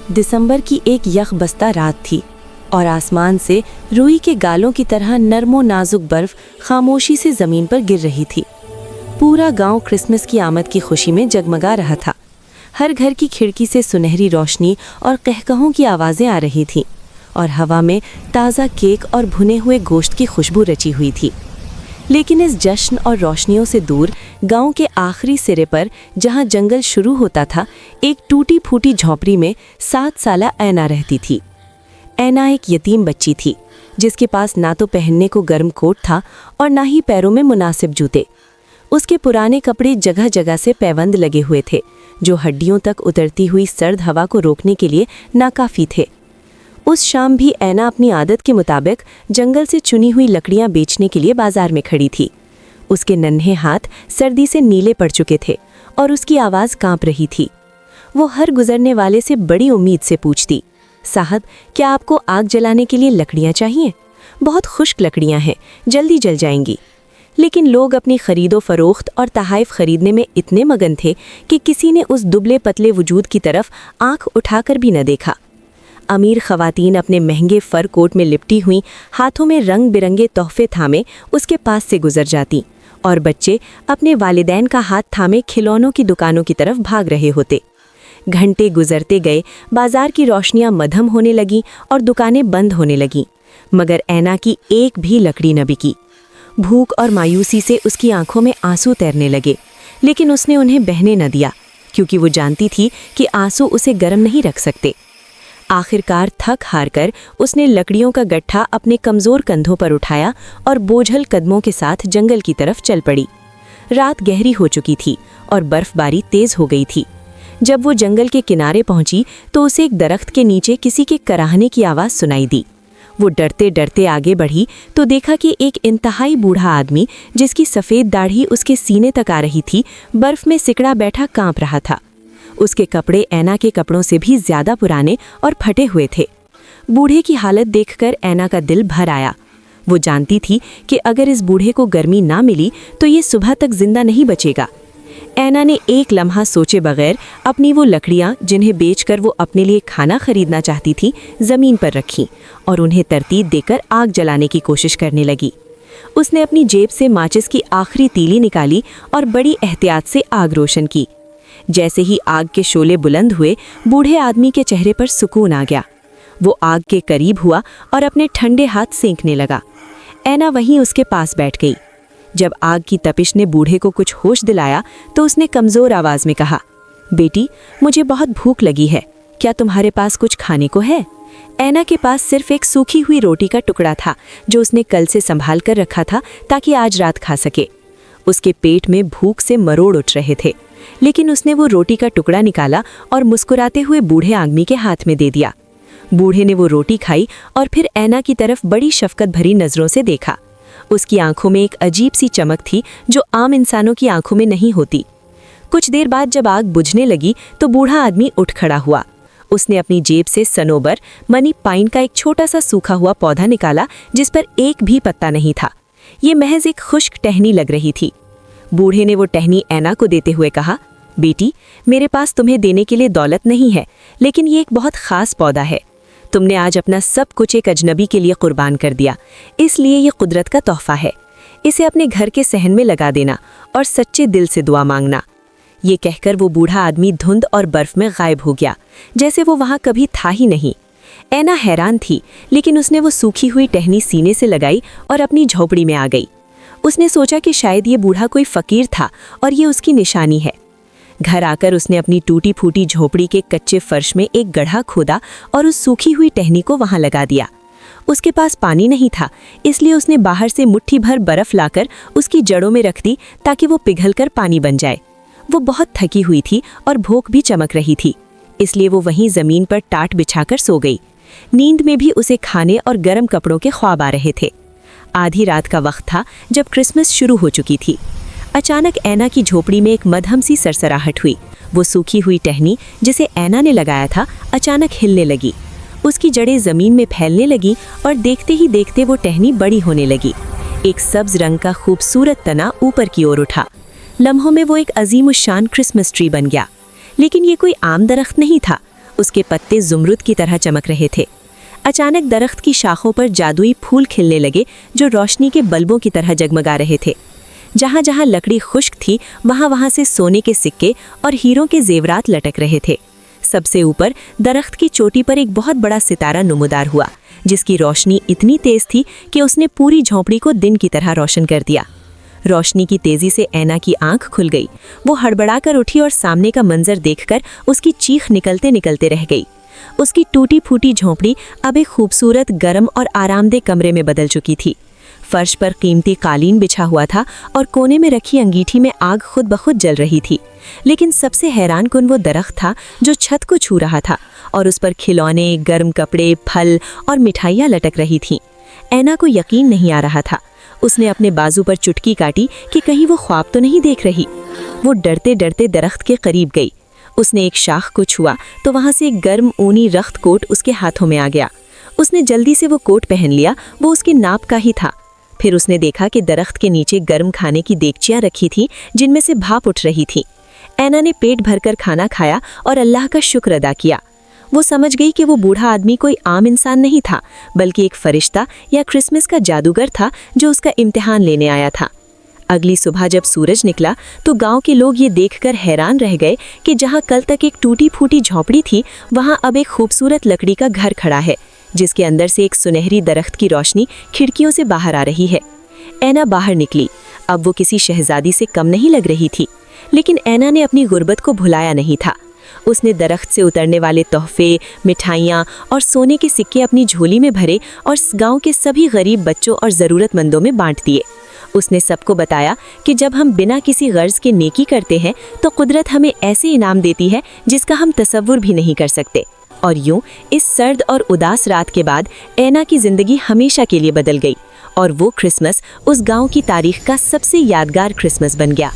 दिसंबर की एक यखबस्ता रात थी और आसमान से रुई के गालों की तरह नरमो नाजुक बर्फ खामोशी से ज़मीन पर गिर रही थी। पूरा गांव क्रिसमस की आमद की खुशी में जगमगा रहा था। हर घर की खिड़की से सुनहरी रोशनी और कहकहों की आवाज़ें आ रही थीं और हवा में ताज़ा केक और भुने हुए गोश्त की खुशबू रची हुई थी। लेकिन इस जश्न और रोशनियों से दूर गांव के आखिरी सिरे पर, जहां जंगल शुरू होता था, एक टूटी फूटी झोपड़ी में 7 साला ऐना रहती थी। ऐना एक यतीम बच्ची थी जिसके पास ना तो पहनने को गर्म कोट था और ना ही पैरों में मुनासिब जूते। उसके पुराने कपड़े जगह जगह से पैबंद लगे हुए थे जो हड्डियों तक उतरती हुई सर्द हवा को रोकने के लिए नाकाफी थे। उस शाम भी ऐना अपनी आदत के मुताबिक जंगल से चुनी हुई लकड़ियां बेचने के लिए बाजार में खड़ी थी। उसके नन्हे हाथ सर्दी से नीले पड़ चुके थे और उसकी आवाज़ कांप रही थी। वो हर गुजरने वाले से बड़ी उम्मीद से पूछती, साहब, क्या आपको आग जलाने के लिए लकड़ियां चाहिए? बहुत खुश्क लकड़ियां हैं, जल्दी जल जाएंगी। लेकिन लोग अपनी खरीदो फरोख्त और तहाइफ खरीदने में इतने मगन थे कि किसी ने उस दुबले पतले वजूद की तरफ आंख उठाकर भी न देखा। अमीर खवातीन अपने महंगे फर कोट में लिपटी हुई, हाथों में रंग बिरंगे तोहफे थामे उसके पास से गुजर जाती और बच्चे अपने वालिदैन का हाथ थामे खिलौनों की दुकानों की तरफ भाग रहे होते। घंटे गुजरते गए, बाजार की रोशनियां मद्धम होने लगीं और दुकानें बंद होने लगीं, मगर ऐना की एक भी लकड़ी न बिकी। भूख और मायूसी से उसकी आंखों में आंसू तैरने लगे, लेकिन उसने उन्हें बहने न दिया, क्योंकि वो जानती थी कि आंसू उसे गर्म नहीं रख सकते। आखिरकार थक हार कर उसने लकड़ियों का गट्ठा अपने कमज़ोर कंधों पर उठाया और बोझल कदमों के साथ जंगल की तरफ चल पड़ी। रात गहरी हो चुकी थी और बर्फबारी तेज़ हो गई थी। जब वो जंगल के किनारे पहुंची तो उसे एक दरख्त के नीचे किसी के कराहने की आवाज़ सुनाई दी। वो डरते डरते आगे बढ़ी तो देखा कि एक इंतहाई बूढ़ा आदमी, जिसकी सफ़ेद दाढ़ी उसके सीने तक आ रही थी, बर्फ़ में सिकड़ा बैठा काँप रहा था। उसके कपड़े ऐना के कपड़ों से भी ज़्यादा पुराने और फटे हुए थे। बूढ़े की हालत देखकर ऐना का दिल भर आया। वो जानती थी कि अगर इस बूढ़े को गर्मी ना मिली तो ये सुबह तक जिंदा नहीं बचेगा। ऐना ने एक लम्हा सोचे बगैर अपनी वो लकड़ियाँ, जिन्हें बेचकर वो अपने लिए खाना खरीदना चाहती थी, ज़मीन पर रखीं और उन्हें तरतीब देकर आग जलाने की कोशिश करने लगी। उसने अपनी जेब से माचिस की आखिरी तीली निकाली और बड़ी एहतियात से आग रोशन की। जैसे ही आग के शोले बुलंद हुए, बूढ़े आदमी के चेहरे पर सुकून आ गया। वो आग के करीब हुआ और अपने ठंडे हाथ सेंकने लगा। ऐना वहीं उसके पास बैठ गई। जब आग की तपिश ने बूढ़े को कुछ होश दिलाया तो उसने कमज़ोर आवाज़ में कहा, बेटी, मुझे बहुत भूख लगी है, क्या तुम्हारे पास कुछ खाने को है? ऐना के पास सिर्फ एक सूखी हुई रोटी का टुकड़ा था जो उसने कल से संभाल कर रखा था ताकि आज रात खा सके। उसके पेट में भूख से मरोड़ उठ रहे थे, लेकिन उसने वो रोटी का टुकड़ा निकाला और मुस्कुराते हुए बूढ़े आदमी के हाथ में दे दिया। बूढ़े ने वो रोटी खाई और फिर ऐना की तरफ बड़ी शफकत भरी नज़रों से देखा। उसकी आंखों में एक अजीब सी चमक थी जो आम इंसानों की आंखों में नहीं होती। कुछ देर बाद जब आग बुझने लगी तो बूढ़ा आदमी उठ खड़ा हुआ। उसने अपनी जेब से सनोबर मनी पाइन का एक छोटा सा सूखा हुआ पौधा निकाला जिस पर एक भी पत्ता नहीं था। ये महज एक खुश्क टहनी लग रही थी। बूढ़े ने वो टहनी ऐना को देते हुए कहा, बेटी, मेरे पास तुम्हें देने के लिए दौलत नहीं है, लेकिन ये एक बहुत ख़ास पौधा है। तुमने आज अपना सब कुछ एक अजनबी के लिए कुर्बान कर दिया, इसलिए ये कुदरत का तोहफा है। इसे अपने घर के सहन में लगा देना और सच्चे दिल से दुआ मांगना। ये कहकर वो बूढ़ा आदमी धुंध और बर्फ में गायब हो गया, जैसे वो वहाँ कभी था ही नहीं। ऐना हैरान थी, लेकिन उसने वो सूखी हुई टहनी सीने से लगाई और अपनी झोपड़ी में आ गई। उसने सोचा कि शायद ये बूढ़ा कोई फ़कीर था और ये उसकी निशानी है। घर आकर उसने अपनी टूटी फूटी झोपड़ी के कच्चे फर्श में एक गड्ढा खोदा और उस सूखी हुई टहनी को वहां लगा दिया। उसके पास पानी नहीं था, इसलिए उसने बाहर से मुट्ठी भर बर्फ लाकर उसकी जड़ों में रख दी ताकि वो पिघलकर पानी बन जाए। वो बहुत थकी हुई थी और भूख भी चमक रही थी, इसलिए वो वहीं ज़मीन पर टाट बिछाकर सो गई। नींद में भी उसे खाने और गर्म कपड़ों के ख्वाब आ रहे थे। आधी रात का वक्त था जब क्रिसमस शुरू हो चुकी थी। अचानक ऐना की झोपड़ी में एक मध्यम सी सरसराहट हुई। वो सूखी हुई टहनी जिसे ऐना ने लगाया था अचानक हिलने लगी। उसकी जड़ें ज़मीन में फैलने लगी और देखते ही देखते वो टहनी बड़ी होने लगी। एक सब्ज रंग का खूबसूरत तना ऊपर की ओर उठा। लम्हों में वो एक अजीमुशान क्रिसमस ट्री बन गया। लेकिन ये कोई आम दरख्त नहीं था, उसके पत्ते जुमरुद की तरह चमक रहे थे। अचानक दरख्त की शाखों पर जादुई फूल खिलने लगे जो रोशनी के बल्बों की तरह जगमगा रहे थे। जहाँ जहाँ लकड़ी खुश्क थी वहाँ वहाँ से सोने के सिक्के और हीरों के जेवरात लटक रहे थे। सबसे ऊपर दरख्त की चोटी पर एक बहुत बड़ा सितारा नुमदार हुआ, जिसकी रोशनी इतनी तेज थी कि उसने पूरी झोंपड़ी को दिन की तरह रोशन कर दिया। रोशनी की तेजी से ऐना की आंख खुल गई। वो हड़बड़ाकर उठी और सामने का मंजर देखकर उसकी चीख निकलते निकलते रह गई। उसकी टूटी फूटी झोंपड़ी अब एक खूबसूरत, गर्म और आरामदेह कमरे में बदल चुकी थी। फर्श पर कीमती कालीन बिछा हुआ था और कोने में रखी अंगीठी में आग खुद ब खुद जल रही थी। लेकिन सबसे हैरान कुन वो दरख्त था जो छत को छू रहा था और उस पर खिलौने, गर्म कपड़े, फल और मिठाइयाँ लटक रही थीं। ऐना को यकीन नहीं आ रहा था। उसने अपने बाजू पर चुटकी काटी कि कहीं वो ख्वाब तो नहीं देख रही। वो डरते डरते दरख्त के करीब गई। उसने एक शाख को छुआ तो वहाँ से एक गर्म ऊनी रख्त कोट उसके हाथों में आ गया। उसने जल्दी से वो कोट पहन लिया। वो उसके नाप का ही था। फिर उसने देखा कि दरख्त के नीचे गर्म खाने की देगचियाँ रखी थीं जिनमें से भाप उठ रही थी। ऐना ने पेट भरकर खाना खाया और अल्लाह का शुक्र अदा किया। वो समझ गई कि वो बूढ़ा आदमी कोई आम इंसान नहीं था, बल्कि एक फरिश्ता या क्रिसमस का जादूगर था जो उसका इम्तिहान लेने आया था। अगली सुबह जब सूरज निकला तो गांव के लोग ये देखकर हैरान रह गए कि जहां कल तक एक टूटी फूटी झोंपड़ी थी, वहां अब एक खूबसूरत लकड़ी का घर खड़ा है, जिसके अंदर से एक सुनहरी दरख्त की रोशनी खिड़कियों से बाहर आ रही है। ऐना बाहर निकली। अब वो किसी शहजादी से कम नहीं लग रही थी, लेकिन ऐना ने अपनी गुर्बत को भुलाया नहीं था। उसने दरख्त से उतरने वाले तोहफे, मिठाइयाँ और सोने के सिक्के अपनी झोली में भरे और गांव के सभी गरीब बच्चों और ज़रूरतमंदों में बांट दिए। उसने सबको बताया कि जब हम बिना किसी गर्ज के नेकी करते हैं तो कुदरत हमें ऐसे इनाम देती है जिसका हम तसव्वुर भी नहीं कर सकते। और यूं इस सर्द और उदास रात के बाद ऐना की जिंदगी हमेशा के लिए बदल गई और वो क्रिसमस उस गांव की तारीख का सबसे यादगार क्रिसमस बन गया।